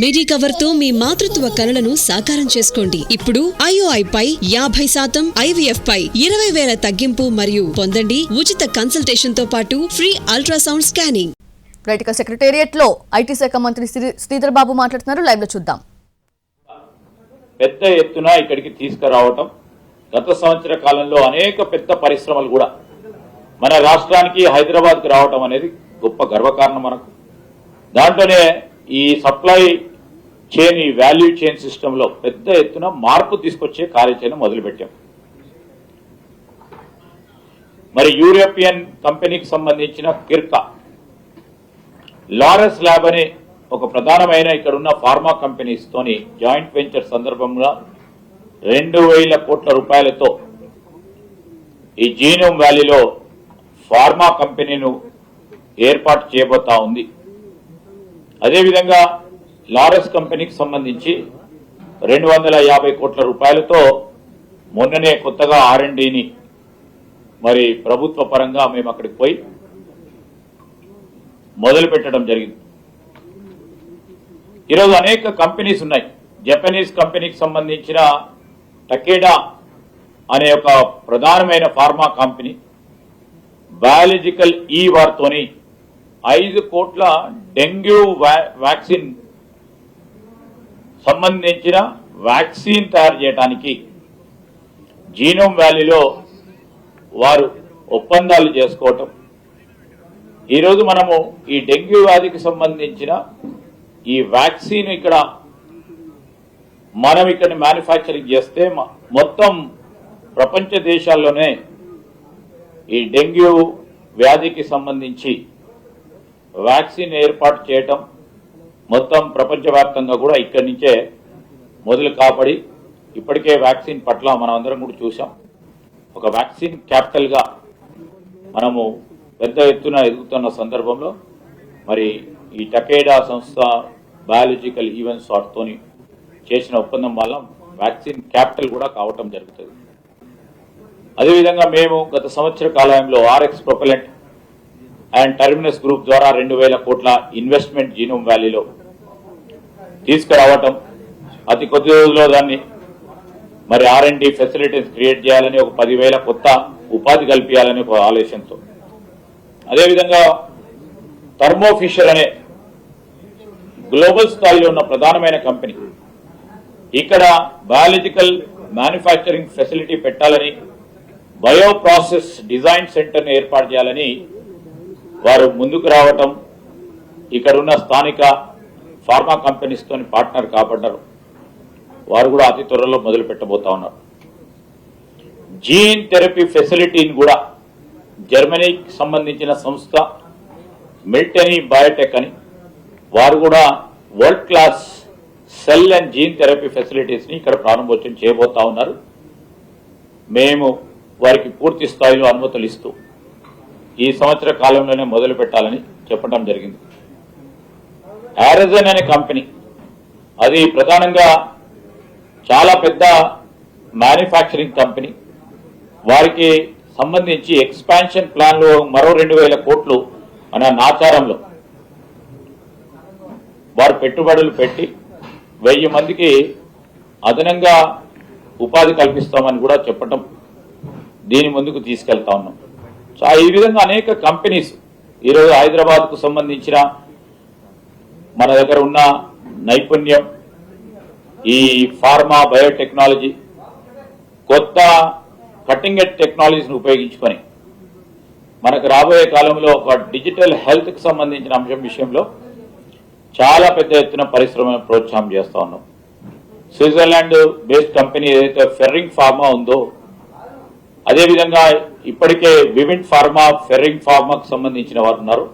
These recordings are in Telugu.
మెడికవర్ తో మీ మాతృత్వ కలలను సాకారం చేసుకోండి. ఇప్పుడు IOI పై 50%, IVF పై 20,000 తగ్గింపు మరియు పొందండి ఉచిత కన్సల్టేషన్ తో పాటు free ultrasound scanning. Right, secretariat లో ఐటీ శాఖ మంత్రి శ్రీధర్ బాబు మాట్లాడుతున్నారు. లైవ్ లో చూద్దాం. పెద్ద ఎత్తున ఇక్కడికి తీసుకురావటం, గత సంవత్సర కాలంలో అనేక పెద్ద పరిశ్రమలు కూడా మన రాష్ట్రానికి హైదరాబాద్కి రావటం అనేది గొప్ప గర్వకారణం మనకు. దాంట్లోనే ఈ సప్లై చైన్, ఈ వాల్యూ చైన్ సిస్టమ్ లో పెద్ద ఎత్తున మార్పు తీసుకొచ్చే కార్యాచరణ మొదలుపెట్టాం. మరి యూరోపియన్ కంపెనీకి సంబంధించిన కిర్కా, లారెస్ ల్యాబ్ అనే ఒక ప్రధానమైన ఇక్కడ ఉన్న ఫార్మా కంపెనీస్ తోని జాయింట్ వెంచర్ సందర్భంగా 2,000 కోట్ల రూపాయలతో ఈ జీనోమ్ వ్యాలీలో ఫార్మా కంపెనీను ఏర్పాటు చేయబోతా ఉంది. అదేవిధంగా లారెస్ కంపెనీకి సంబంధించి 250 కోట్ల రూపాయలతో మొన్ననే కొత్తగా R&Dని మరి ప్రభుత్వ పరంగా మేము అక్కడికి పోయి మొదలు పెట్టడం జరిగింది. ఈరోజు అనేక కంపెనీస్ ఉన్నాయి. జపనీస్ కంపెనీకి సంబంధించిన టకేడా అనే ఒక ప్రధానమైన ఫార్మా కంపెనీ బయాలజికల్ వార్తోని 5 కోట్ల డెంగ్యూ వ్యాక్సిన్ సంబంధించిన వ్యాక్సిన్ తయారు చేయడానికి జీనోమ్ వ్యాలీలో వారు ఒప్పందాలు చేసుకోవటం. ఈరోజు మనము ఈ డెంగ్యూ వ్యాధికి సంబంధించిన ఈ వ్యాక్సిన్ మనం ఇక్కడ మ్యానుఫ్యాక్చరింగ్ చేస్తే మొత్తం ప్రపంచ దేశాల్లోనే ఈ డెంగ్యూ వ్యాధికి సంబంధించి వ్యాక్సిన్ ఏర్పాటు చేయటం, మొత్తం ప్రపంచవ్యాప్తంగా కూడా ఇక్కడి నుంచే మొదలు కాపాడి ఇప్పటికే వ్యాక్సిన్ పట్ల మనం అందరం కూడా చూసాం. ఒక వ్యాక్సిన్ క్యాపిటల్ గా మనము పెద్ద ఎత్తున ఎదుగుతున్న సందర్భంలో మరి ఈ టకేడా సంస్థ బయాలజికల్ ఈవెంట్స్ వాటితోని చేసిన ఒప్పందం వల్ల వ్యాక్సిన్ క్యాపిటల్ కూడా కావటం జరుగుతుంది. అదేవిధంగా మేము గత సంవత్సర కాలంలో RX ప్రొపెలెంట్ అండ్ టెర్మినస్ గ్రూప్ ద్వారా 2,000 కోట్ల ఇన్వెస్ట్మెంట్ జీనోమ్ వ్యాలీలో తీసుకురావటం, అతి కొద్ది రోజుల్లో దాన్ని మరి R&D ఫెసిలిటీస్ క్రియేట్ చేయాలని, ఒక 10,000 కొత్త ఉపాధి కల్పించాలని ఒక ఆలోచనతో. అదేవిధంగా థర్మో ఫిషర్ అనే గ్లోబల్ స్థాయిలో ఉన్న ప్రధానమైన కంపెనీ ఇక్కడ బయాలజికల్ మ్యానుఫ్యాక్చరింగ్ ఫెసిలిటీ పెట్టాలని, బయో ప్రాసెస్ డిజైన్ సెంటర్ని ఏర్పాటు చేయాలని వారు ముందుకు రావటం, ఇక్కడ ఉన్న స్థానిక ఫార్మా కంపెనీస్ తోని పార్ట్నర్ కాబడ్డారు. వారు కూడా అతి త్వరలో మొదలు పెట్టబోతా ఉన్నారు. జీన్ థెరపీ ఫెసిలిటీని కూడా జర్మనీకి సంబంధించిన సంస్థ మిల్టనీ బయోటెక్ అని వారు కూడా world class cell and gene therapy facilities ని ఇక్కడ ప్రారంభోత్సవం చేయబోతా ఉన్నారు. మేము వారికి పూర్తి స్థాయిలో అనుమతులు ఇస్తూ ఈ సంవత్సర కాలంలోనే మొదలు పెట్టాలని చెప్పడం జరిగింది. ఆరిజన్ అనే కంపెనీ, అది ప్రధానంగా చాలా పెద్ద మ్యానుఫ్యాక్చరింగ్ కంపెనీ. వారికి సంబంధించి ఎక్స్పాన్షన్ ప్లాన్ లో మరో 2,000 కోట్లు మన నాచారంలో వారు పెట్టుబడులు పెట్టి 1000 మందికి అదనంగా ఉపాధి కల్పిస్తామని కూడా చెప్పటం, దీని ముందుకు తీసుకెళ్తా ఉన్నాం. సో ఈ విధంగా అనేక కంపెనీస్ ఈరోజు హైదరాబాద్ కు సంబంధించిన మన దగ్గర ఉన్న నైపుణ్యం, ఈ ఫార్మా బయోటెక్నాలజీ, కొత్త కటింగ్ ఎడ్జ్ టెక్నాలజీని ఉపయోగించుకొని మనకు రాబోయే కాలంలో ఒక డిజిటల్ హెల్త్ కి సంబంధించిన అంశం విషయంలో చాలా పెద్ద ఎత్తున పరిశ్రమను ప్రోత్సాహం చేస్తా ఉన్నాం. స్విట్జర్లాండ్ బేస్డ్ కంపెనీ ఏదైతే ఫెర్రింగ్ ఫార్మా ఉందో, అదేవిధంగా ఇప్పటికే వివింట్ ఫార్మా, ఫెర్రింగ్ ఫార్మాకు సంబంధించిన వారు ఉన్నారు.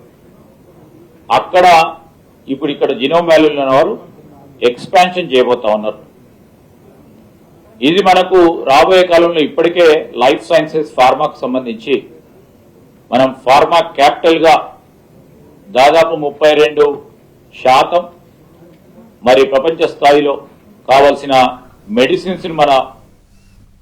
అక్కడ ఇప్పుడు ఇక్కడ జీనోమ్ వ్యాలీలో ఉన్న వారు ఎక్స్పాన్షన్ చేయబోతా ఉన్నారు. ఇది మనకు రాబోయే కాలంలో ఇప్పటికే లైఫ్ సైన్సెస్ ఫార్మాకు సంబంధించి మనం ఫార్మా క్యాపిటల్ గా దాదాపు 32% మరి ప్రపంచ స్థాయిలో కావాల్సిన మెడిసిన్స్ మన